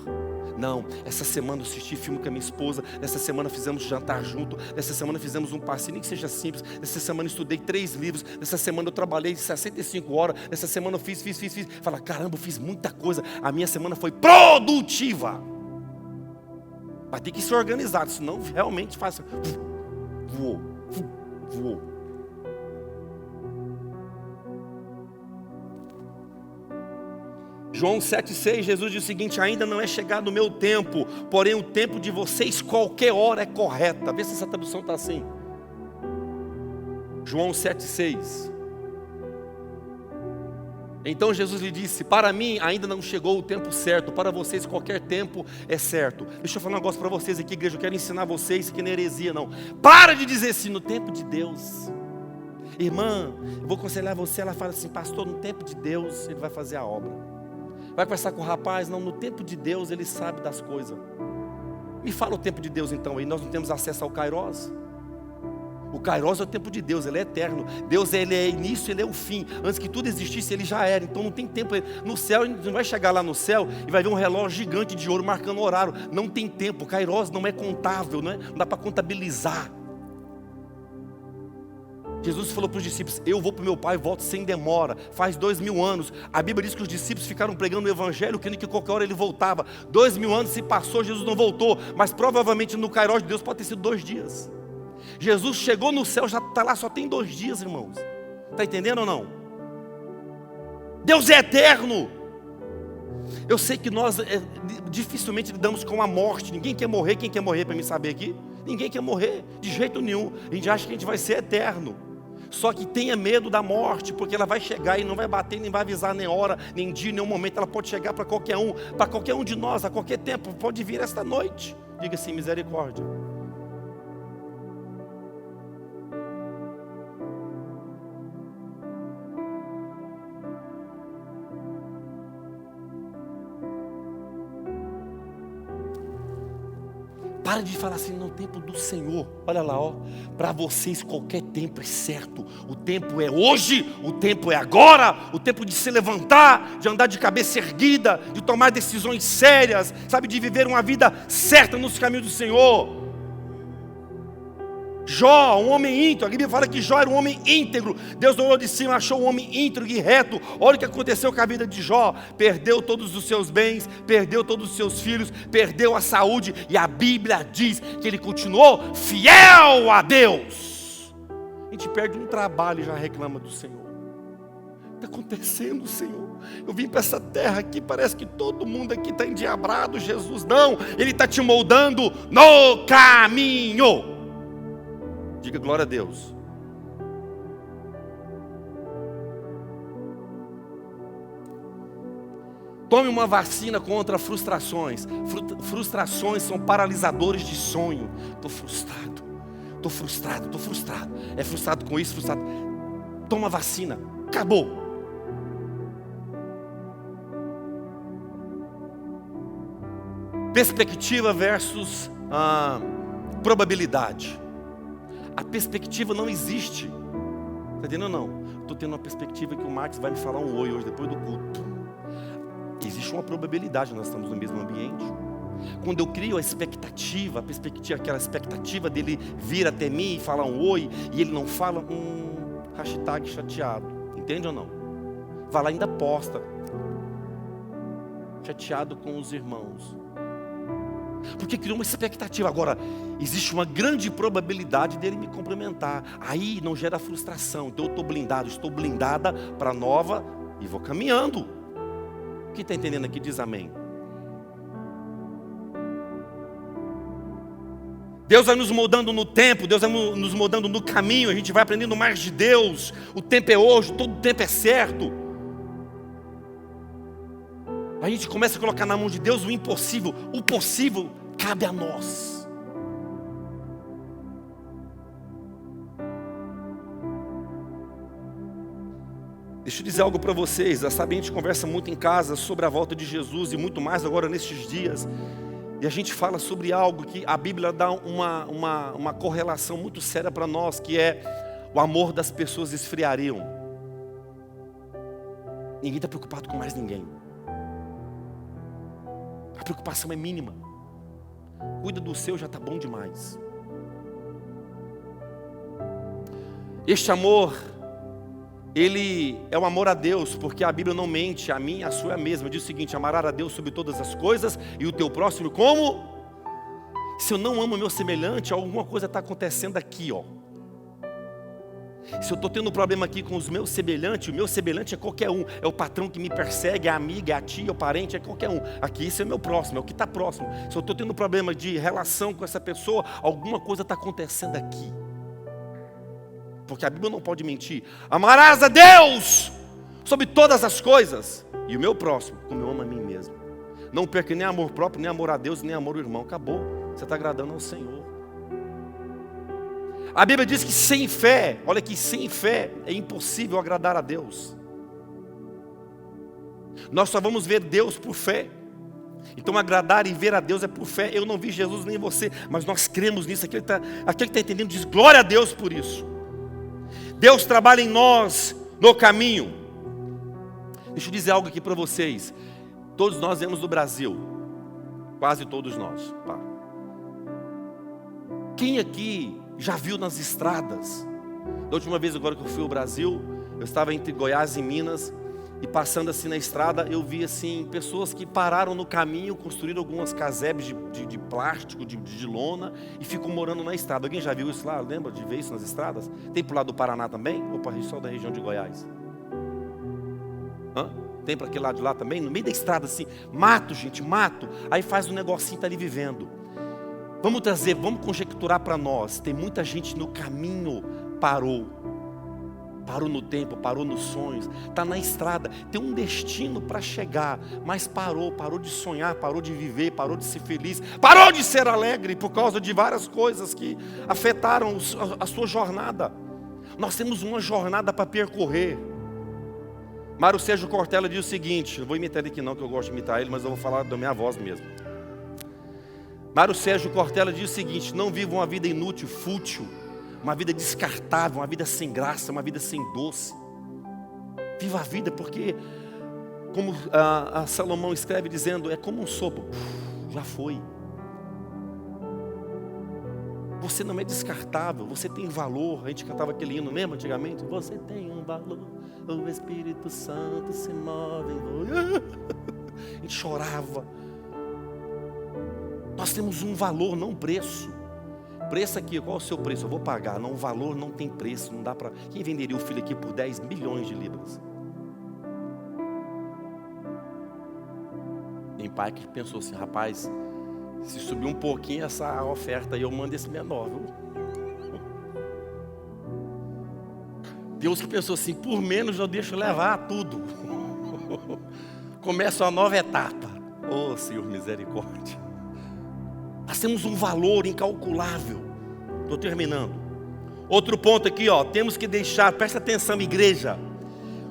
Não, essa semana eu assisti filme com a minha esposa, nessa semana fizemos jantar junto, nessa semana fizemos um passeio, nem que seja simples, nessa semana eu estudei 3 livros, nessa semana eu trabalhei 65 horas, nessa semana eu fiz. Fala, caramba, eu fiz muita coisa, a minha semana foi produtiva. Mas tem que ser organizado, senão realmente faz. Voou. João 7,6, Jesus diz o seguinte, ainda não é chegado o meu tempo, porém o tempo de vocês qualquer hora é correta. Vê se essa tradução está assim. João 7,6. Então Jesus lhe disse, para mim ainda não chegou o tempo certo, para vocês qualquer tempo é certo. Deixa eu falar um negócio para vocês aqui, igreja, eu quero ensinar vocês que não é heresia não. Para de dizer assim, no tempo de Deus. Irmã, eu vou aconselhar você, ela fala assim, pastor, no tempo de Deus ele vai fazer a obra. Vai conversar com o rapaz, não, no tempo de Deus ele sabe das coisas. Me fala o tempo de Deus então, aí nós não temos acesso ao Kairos. O Kairos é o tempo de Deus, ele é eterno. Deus ele é início, ele é o fim. Antes que tudo existisse, ele já era. Então não tem tempo. No céu, a gente não vai chegar lá no céu e vai ver um relógio gigante de ouro marcando o horário. Não tem tempo, o Kairos não é contável, não dá para contabilizar. Jesus falou para os discípulos, eu vou para o meu pai e volto sem demora. Faz 2000 anos, a Bíblia diz que os discípulos ficaram pregando o evangelho, crendo que qualquer hora ele voltava. 2000 anos se passou, Jesus não voltou. Mas provavelmente no Kairos de Deus pode ter sido 2 dias. Jesus chegou no céu, já está lá, só tem 2 dias, irmãos. Está entendendo ou não? Deus é eterno. Eu sei que nós dificilmente lidamos com a morte. Ninguém quer morrer. Quem quer morrer para me saber aqui? Ninguém quer morrer, de jeito nenhum. A gente acha que a gente vai ser eterno. Só que tenha medo da morte, porque ela vai chegar e não vai bater, nem vai avisar nem hora, nem dia, nem momento. Ela pode chegar para qualquer um de nós, a qualquer tempo. Pode vir esta noite. Diga assim, misericórdia. Para de falar assim, no tempo do Senhor. Olha lá, ó. Para vocês qualquer tempo é certo. O tempo é hoje, o tempo é agora. O tempo de se levantar, de andar de cabeça erguida, de tomar decisões sérias, sabe, de viver uma vida certa nos caminhos do Senhor. Jó, um homem íntegro, a Bíblia fala que Jó era um homem íntegro. Deus olhou de cima, achou um homem íntegro e reto. Olha o que aconteceu com a vida de Jó. Perdeu todos os seus bens, perdeu todos os seus filhos, perdeu a saúde. E a Bíblia diz que ele continuou fiel a Deus. A gente perde um trabalho e já reclama do Senhor. O que está acontecendo, Senhor? Eu vim para essa terra aqui, parece que todo mundo aqui está endiabrado, Jesus. Não, Ele está te moldando no caminho. Diga glória a Deus. Tome uma vacina contra frustrações. Frustrações são paralisadores de sonho. Estou frustrado. É frustrado com isso, frustrado. Toma vacina. Acabou. Perspectiva versus probabilidade. A perspectiva não existe. Está entendendo ou não? Estou tendo uma perspectiva que o Max vai me falar um oi hoje, depois do culto. Existe uma probabilidade, nós estamos no mesmo ambiente. Quando eu crio a expectativa, aquela expectativa dele vir até mim e falar um oi, e ele não fala, hashtag chateado. Entende ou não? Vai lá e ainda posta. Chateado com os irmãos. Porque criou uma expectativa. Agora, existe uma grande probabilidade dele me complementar. Aí não gera frustração. Então eu estou blindado, estou blindada para nova e vou caminhando. Quem está entendendo aqui diz amém. Deus vai nos moldando no tempo, Deus vai nos moldando no caminho, a gente vai aprendendo mais de Deus. O tempo é hoje, todo o tempo é certo. A gente começa a colocar na mão de Deus o impossível. O possível cabe a nós. Deixa eu dizer algo para vocês. Sabe, a gente conversa muito em casa sobre a volta de Jesus e muito mais agora nesses dias. E a gente fala sobre algo que a Bíblia dá uma correlação muito séria para nós, que é o amor das pessoas esfriariam. Ninguém está preocupado com mais ninguém. A preocupação é mínima. Cuida do seu, já está bom demais. Este amor, ele é o amor a Deus, porque a Bíblia não mente, a mim, a sua é a mesma. Diz o seguinte: amarás a Deus sobre todas as coisas e o teu próximo como? Se eu não amo o meu semelhante, alguma coisa está acontecendo aqui, ó. Se eu estou tendo um problema aqui com os meus semelhantes, o meu semelhante é qualquer um. É o patrão que me persegue, é a amiga, é a tia, é o parente, é qualquer um. Aqui esse é o meu próximo, é o que está próximo. Se eu estou tendo um problema de relação com essa pessoa, alguma coisa está acontecendo aqui. Porque a Bíblia não pode mentir. Amarás a Deus sobre todas as coisas e o meu próximo como eu amo a mim mesmo. Não perca nem amor próprio, nem amor a Deus, nem amor ao irmão. Acabou, você está agradando ao Senhor. A Bíblia diz que sem fé, olha aqui, sem fé é impossível agradar a Deus. Nós só vamos ver Deus por fé. Então agradar e ver a Deus é por fé. Eu não vi Jesus nem você, mas nós cremos nisso. Aquele que está entendendo diz glória a Deus por isso. Deus trabalha em nós no caminho. Deixa eu dizer algo aqui para vocês. Todos nós viemos do Brasil. Quase todos nós. Tá. Quem aqui já viu nas estradas? Da última vez agora que eu fui ao Brasil, eu estava entre Goiás e Minas, e passando assim na estrada, eu vi assim, pessoas que pararam no caminho, construíram algumas casebres de plástico, de lona, e ficam morando na estrada. Alguém já viu isso lá? Lembra de ver isso nas estradas? Tem para o lado do Paraná também? Ou só da região de Goiás? Tem para aquele lado de lá também? No meio da estrada assim, mato, gente, mato. Aí faz um negocinho, está ali vivendo. Vamos conjecturar para nós. Tem muita gente no caminho, parou no tempo, parou nos sonhos, está na estrada, tem um destino para chegar, mas parou de sonhar, parou de viver, parou de ser feliz, parou de ser alegre por causa de várias coisas que afetaram a sua jornada. Nós temos uma jornada para percorrer. Mário Sérgio Cortella diz o seguinte, não vou imitar ele aqui não, que eu gosto de imitar ele, mas eu vou falar da minha voz mesmo. Mário Sérgio Cortella diz o seguinte: não viva uma vida inútil, fútil, uma vida descartável, uma vida sem graça, uma vida sem doce. Viva a vida, porque como a Salomão escreve dizendo, é como um sopro, já foi. Você não é descartável, você tem valor. A gente cantava aquele hino mesmo antigamente. Você tem um valor, o Espírito Santo se move em você. A gente chorava. Nós temos um valor, não um preço. Preço aqui, qual é o seu preço? Eu vou pagar. Não, o valor não tem preço, não dá para... Quem venderia o filho aqui por 10 milhões de libras? Tem pai que pensou assim, rapaz, se subir um pouquinho essa oferta aí, eu mando esse menor, viu? Deus que pensou assim, por menos eu deixo levar tudo. Começa uma nova etapa. Oh, Senhor, misericórdia. Nós temos um valor incalculável. Estou terminando. Outro ponto aqui, ó. Temos que deixar, presta atenção, igreja.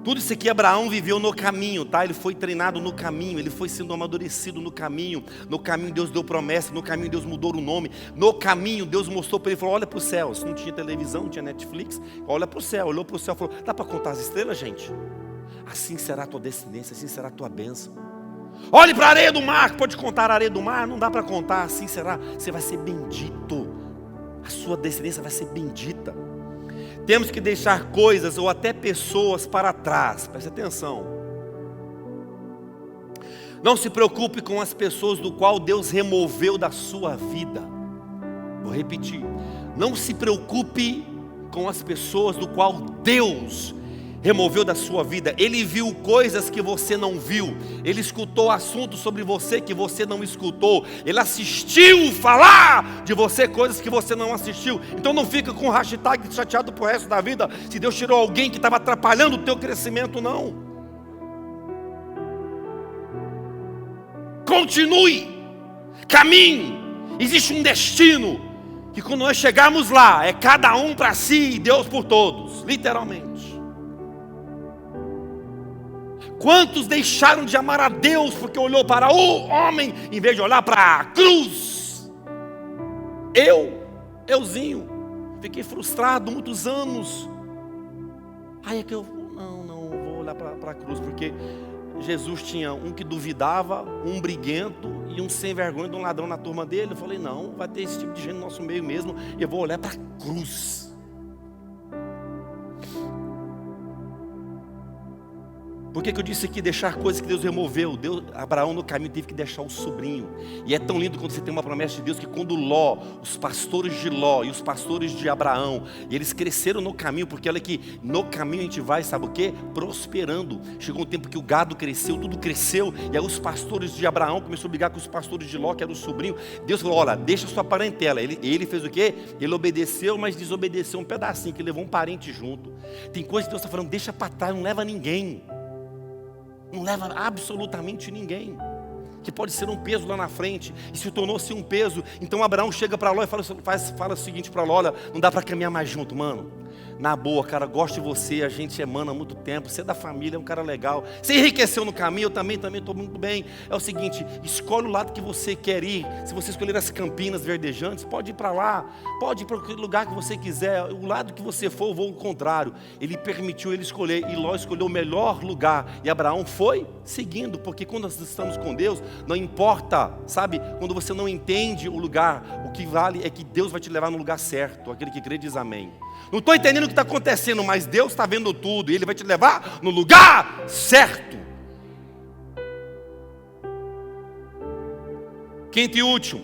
Tudo isso aqui Abraão viveu no caminho, tá? Ele foi treinado no caminho, ele foi sendo amadurecido no caminho. No caminho Deus deu promessa, no caminho Deus mudou o nome. No caminho Deus mostrou para ele, falou, olha para o céu. Se não tinha televisão, não tinha Netflix, olha para o céu. Olhou para o céu e falou, dá para contar as estrelas, gente? Assim será a tua descendência, assim será a tua bênção. Olhe para a areia do mar, pode contar a areia do mar? Não dá para contar, assim será. Você vai ser bendito, a sua descendência vai ser bendita. Temos que deixar coisas ou até pessoas para trás, preste atenção. Não se preocupe com as pessoas do qual Deus removeu da sua vida. Vou repetir. Não se preocupe com as pessoas do qual Deus removeu da sua vida. Ele viu coisas que você não viu. Ele escutou assuntos sobre você que você não escutou. Ele assistiu falar de você coisas que você não assistiu. Então não fica com hashtag chateado pro resto da vida se Deus tirou alguém que estava atrapalhando o teu crescimento, não. Continue, caminhe. Existe um destino que quando nós chegarmos lá é cada um para si e Deus por todos, literalmente. Quantos deixaram de amar a Deus porque olhou para o homem em vez de olhar para a cruz? Euzinho, fiquei frustrado muitos anos. Aí é que eu não vou olhar para a cruz, porque Jesus tinha um que duvidava, um briguento e um sem vergonha de um ladrão na turma dele. Eu falei, não, vai ter esse tipo de gente no nosso meio mesmo, e eu vou olhar para a cruz. Por que eu disse aqui deixar coisas que Deus removeu? Abraão no caminho teve que deixar o sobrinho. E é tão lindo quando você tem uma promessa de Deus, que quando Ló, os pastores de Ló e os pastores de Abraão, e eles cresceram no caminho, porque olha aqui, no caminho a gente vai, sabe o que? Prosperando. Chegou um tempo que o gado cresceu, tudo cresceu, e aí os pastores de Abraão começaram a brigar com os pastores de Ló, que era o sobrinho. Deus falou, olha, deixa sua parentela. Ele fez o quê? Ele obedeceu, mas desobedeceu um pedacinho, que levou um parente junto. Tem coisa que Deus está falando, deixa para trás, não leva ninguém. Não leva absolutamente ninguém, que pode ser um peso lá na frente, e se tornou-se um peso. Então Abraão chega para Ló e fala o seguinte para Ló, olha, não dá para caminhar mais junto, mano. Na boa, cara, gosto de você, a gente emana há muito tempo, você é da família, é um cara legal. Você enriqueceu no caminho, eu também estou muito bem. É o seguinte, escolhe o lado que você quer ir. Se você escolher as Campinas verdejantes, pode ir para lá, pode ir para qualquer lugar que você quiser. O lado que você for, eu vou ao contrário. Ele permitiu ele escolher, e Ló escolheu o melhor lugar. E Abraão foi seguindo, porque quando nós estamos com Deus, não importa, sabe? Quando você não entende o lugar, o que vale é que Deus vai te levar no lugar certo. Aquele que crê diz amém. Não estou entendendo o que está acontecendo, mas Deus está vendo tudo, e Ele vai te levar no lugar certo. Quinto e último,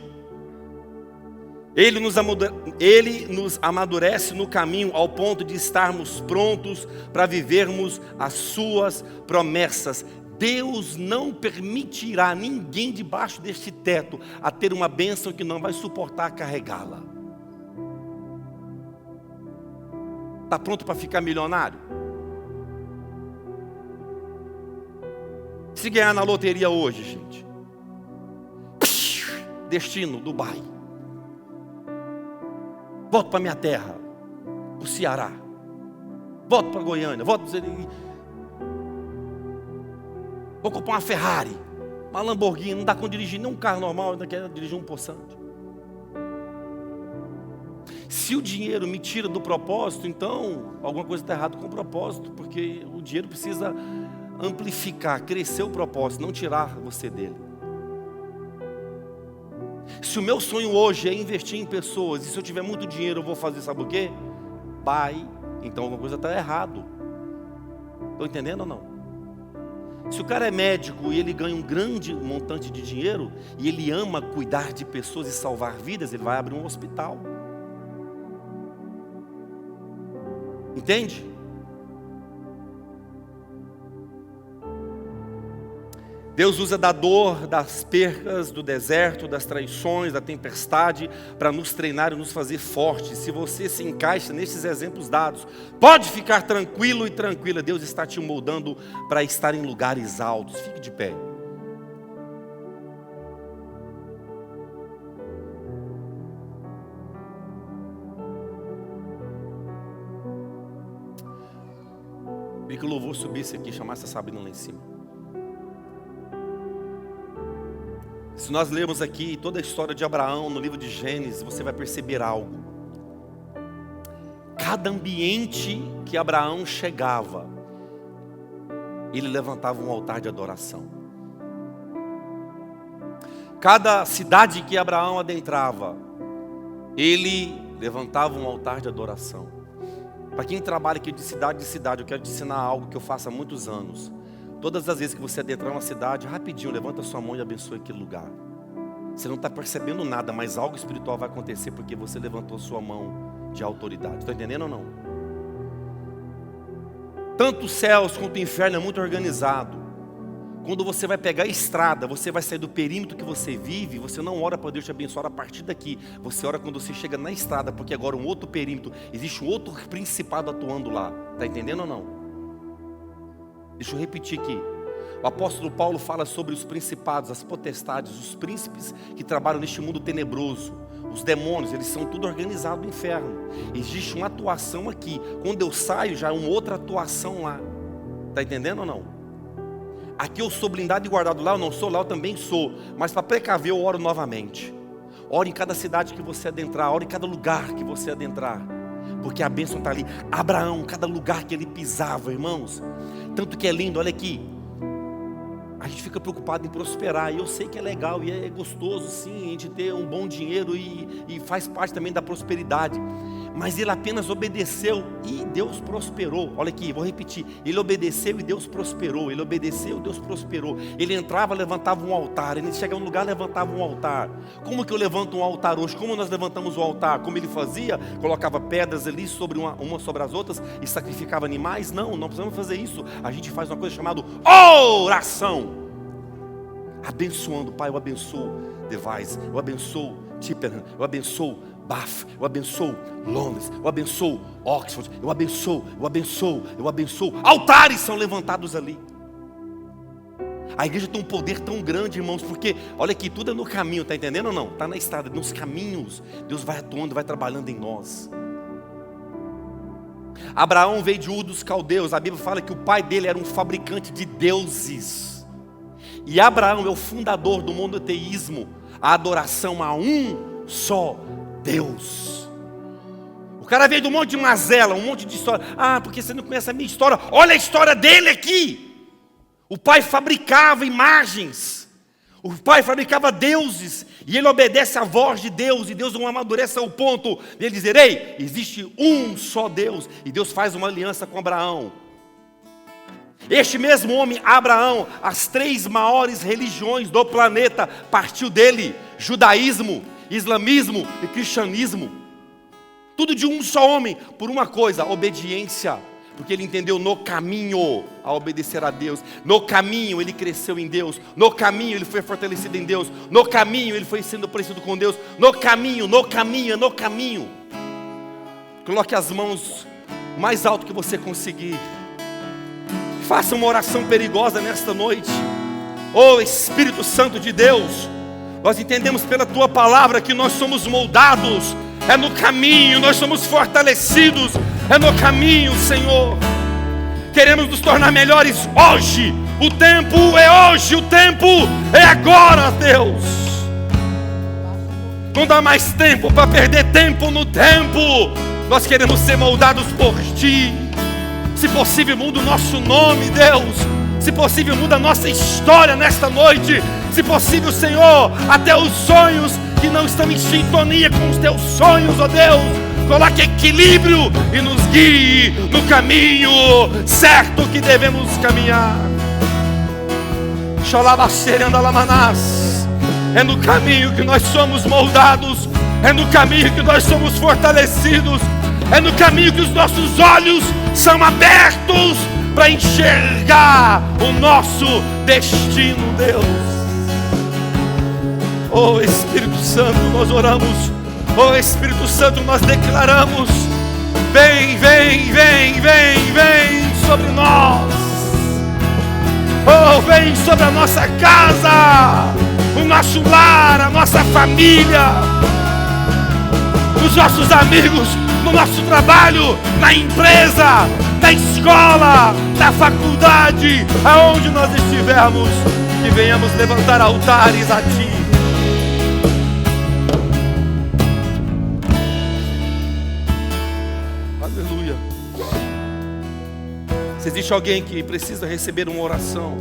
Ele nos amadurece no caminho ao ponto de estarmos prontos para vivermos as suas promessas. Deus não permitirá ninguém debaixo deste teto a ter uma bênção que não vai suportar carregá-la. Está pronto para ficar milionário? Se ganhar na loteria hoje, gente, destino, Dubai. Volto para minha terra, para o Ceará. Volto para Goiânia, volto para... Vou comprar uma Ferrari, uma Lamborghini, não dá com dirigir nem um carro normal, ainda quero dirigir um poçante. Se o dinheiro me tira do propósito, então alguma coisa está errada com o propósito, porque o dinheiro precisa amplificar, crescer o propósito, não tirar você dele. Se o meu sonho hoje é investir em pessoas, e se eu tiver muito dinheiro eu vou fazer, sabe o quê? Então alguma coisa está errado. Estão entendendo ou não? Se o cara é médico e ele ganha um grande montante de dinheiro, e ele ama cuidar de pessoas e salvar vidas, ele vai abrir um hospital. Entende? Deus usa da dor, das percas, do deserto, das traições, da tempestade, para nos treinar e nos fazer fortes. Se você se encaixa nesses exemplos dados, pode ficar tranquilo e tranquila. Deus está te moldando para estar em lugares altos. Fique de pé. Queria que o louvor subisse aqui, chamasse a Sabrina lá em cima. Se nós lermos aqui toda a história de Abraão no livro de Gênesis, você vai perceber algo. Cada ambiente que Abraão chegava, ele levantava um altar de adoração. Cada cidade que Abraão adentrava, ele levantava um altar de adoração. Para quem trabalha aqui de cidade, eu quero te ensinar algo que eu faço há muitos anos. Todas as vezes que você adentrar uma cidade, rapidinho, levanta sua mão e abençoe aquele lugar. Você não está percebendo nada, mas algo espiritual vai acontecer porque você levantou sua mão de autoridade. Está entendendo ou não? Tanto os céus quanto o inferno é muito organizado. Quando você vai pegar a estrada, você vai sair do perímetro que você vive, você não ora para Deus te abençoar a partir daqui. Você ora quando você chega na estrada, porque agora um outro perímetro, existe um outro principado atuando lá. Está entendendo ou não? Deixa eu repetir aqui. O apóstolo Paulo fala sobre os principados, as potestades, os príncipes que trabalham neste mundo tenebroso. Os demônios, eles são tudo organizado no inferno. Existe uma atuação aqui. Quando eu saio, já é uma outra atuação lá. Está entendendo ou não? Aqui eu sou blindado e guardado, lá eu não sou, lá eu também sou. Mas para precaver eu oro novamente. Ore em cada cidade que você adentrar, ore em cada lugar que você adentrar. Porque a bênção está ali. Abraão, cada lugar que ele pisava, irmãos. Tanto que é lindo, olha aqui. A gente fica preocupado em prosperar. E eu sei que é legal e é gostoso sim, a gente ter um bom dinheiro e faz parte também da prosperidade. Mas ele apenas obedeceu e Deus prosperou. Olha aqui, vou repetir. Ele obedeceu e Deus prosperou. Ele obedeceu e Deus prosperou. Ele entrava, levantava um altar. Ele chegava em um lugar, levantava um altar. Como que eu levanto um altar hoje? Como nós levantamos o altar? Como ele fazia? Colocava pedras ali sobre uma sobre as outras e sacrificava animais? Não, não precisamos fazer isso. A gente faz uma coisa chamada oração. Abençoando, Pai, eu abençoo Device, eu abençoo Tipperham, eu abençoo Bath, eu abençoo Londres, eu abençoo Oxford, eu abençoo. Altares são levantados ali. A igreja tem um poder tão grande, irmãos, porque, olha aqui, tudo é no caminho, está entendendo ou não? Está na estrada, nos caminhos, Deus vai atuando, vai trabalhando em nós. Abraão veio de Ur dos Caldeus, a Bíblia fala que o pai dele era um fabricante de deuses. E Abraão é o fundador do monoteísmo, a adoração a um só Deus. O cara veio de um monte de mazela, um monte de história. Ah, porque você não conhece a minha história. Olha a história dele aqui. O pai fabricava imagens. O pai fabricava deuses. E ele obedece à voz de Deus. E Deus não amadurece ao ponto de ele dizer: ei, existe um só Deus. E Deus faz uma aliança com Abraão. Este mesmo homem, Abraão, as 3 maiores religiões do planeta partiu dele: judaísmo, islamismo e cristianismo. Tudo de um só homem, por uma coisa: obediência. Porque ele entendeu no caminho a obedecer a Deus. No caminho ele cresceu em Deus. No caminho ele foi fortalecido em Deus. No caminho ele foi sendo parecido com Deus. No caminho. Coloque as mãos o mais alto que você conseguir. Faça uma oração perigosa nesta noite. Oh Espírito Santo de Deus, nós entendemos pela Tua palavra que nós somos moldados. É no caminho, nós somos fortalecidos. É no caminho, Senhor. Queremos nos tornar melhores hoje. O tempo é hoje, o tempo é agora, Deus. Não dá mais tempo para perder tempo no tempo. Nós queremos ser moldados por Ti. Se possível, muda o nosso nome, Deus. Se possível, muda a nossa história nesta noite. Se possível, Senhor, até os sonhos que não estão em sintonia com os Teus sonhos, ó Deus, coloque equilíbrio e nos guie no caminho certo que devemos caminhar. É no caminho que nós somos moldados. É no caminho que nós somos fortalecidos. É no caminho que os nossos olhos são abertos para enxergar o nosso destino, Deus. Oh Espírito Santo, nós oramos. Oh Espírito Santo, nós declaramos: vem sobre nós. Oh, vem sobre a nossa casa, o nosso lar, a nossa família, os nossos amigos, no nosso trabalho, na empresa, na escola, na faculdade, aonde nós estivermos, que venhamos levantar altares a Ti. Aleluia. Se existe alguém que precisa receber uma oração,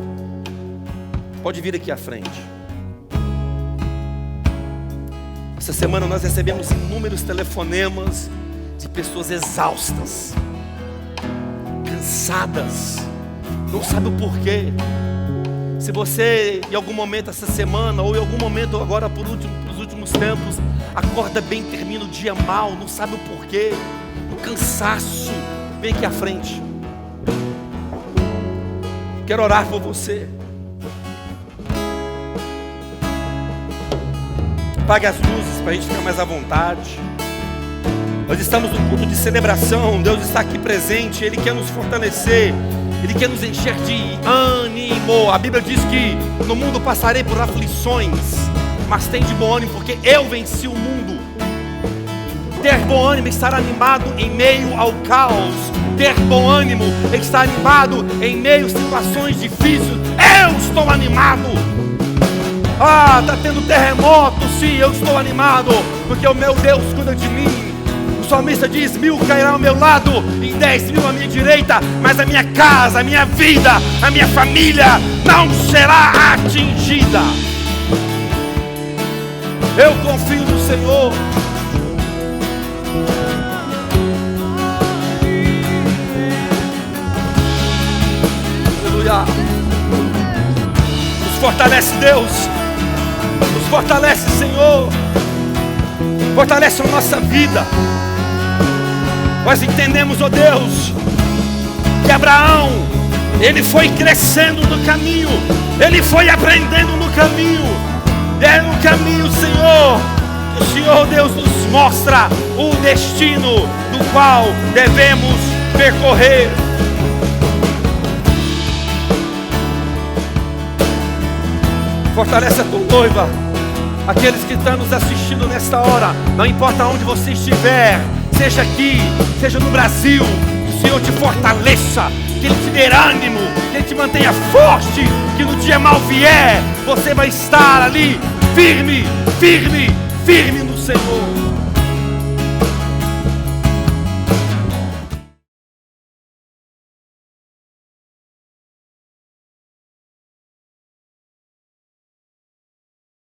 pode vir aqui à frente. Essa semana nós recebemos inúmeros telefonemas de pessoas exaustas, cansadas, não sabe o porquê. Se você em algum momento essa semana, ou em algum momento agora pelos últimos tempos, acorda bem, termina o dia mal, não sabe o porquê, o cansaço, vem aqui à frente. Quero orar por você. Apague as luzes para a gente ficar mais à vontade. Nós estamos num culto de celebração. Deus está aqui presente. Ele quer nos fortalecer. Ele quer nos encher de ânimo. A Bíblia diz que no mundo passarei por aflições, mas tem de bom ânimo, porque eu venci o mundo. Ter bom ânimo é estar animado em meio ao caos. Ter bom ânimo é estar animado em meio a situações difíceis. Eu estou animado. Está tendo terremoto, sim, eu estou animado, porque o meu Deus cuida de mim. O salmista diz: 1000 cairão ao meu lado e 10.000 à minha direita, mas a minha casa, a minha vida, a minha família não será atingida. Eu confio no Senhor. Aleluia. Nos fortalece, Deus. Nos fortalece, Senhor. Fortalece a nossa vida. Nós entendemos, ó Deus, que Abraão, ele foi crescendo no caminho, ele foi aprendendo no caminho. É no caminho, Senhor, que o Senhor Deus nos mostra o destino do qual devemos percorrer. Fortalece a tua noiva. Aqueles que estão nos assistindo nesta hora, não importa onde você estiver, seja aqui, seja no Brasil, que o Senhor te fortaleça, que Ele te dê ânimo, que Ele te mantenha forte, que no dia mal vier, você vai estar ali, firme, firme, firme no Senhor.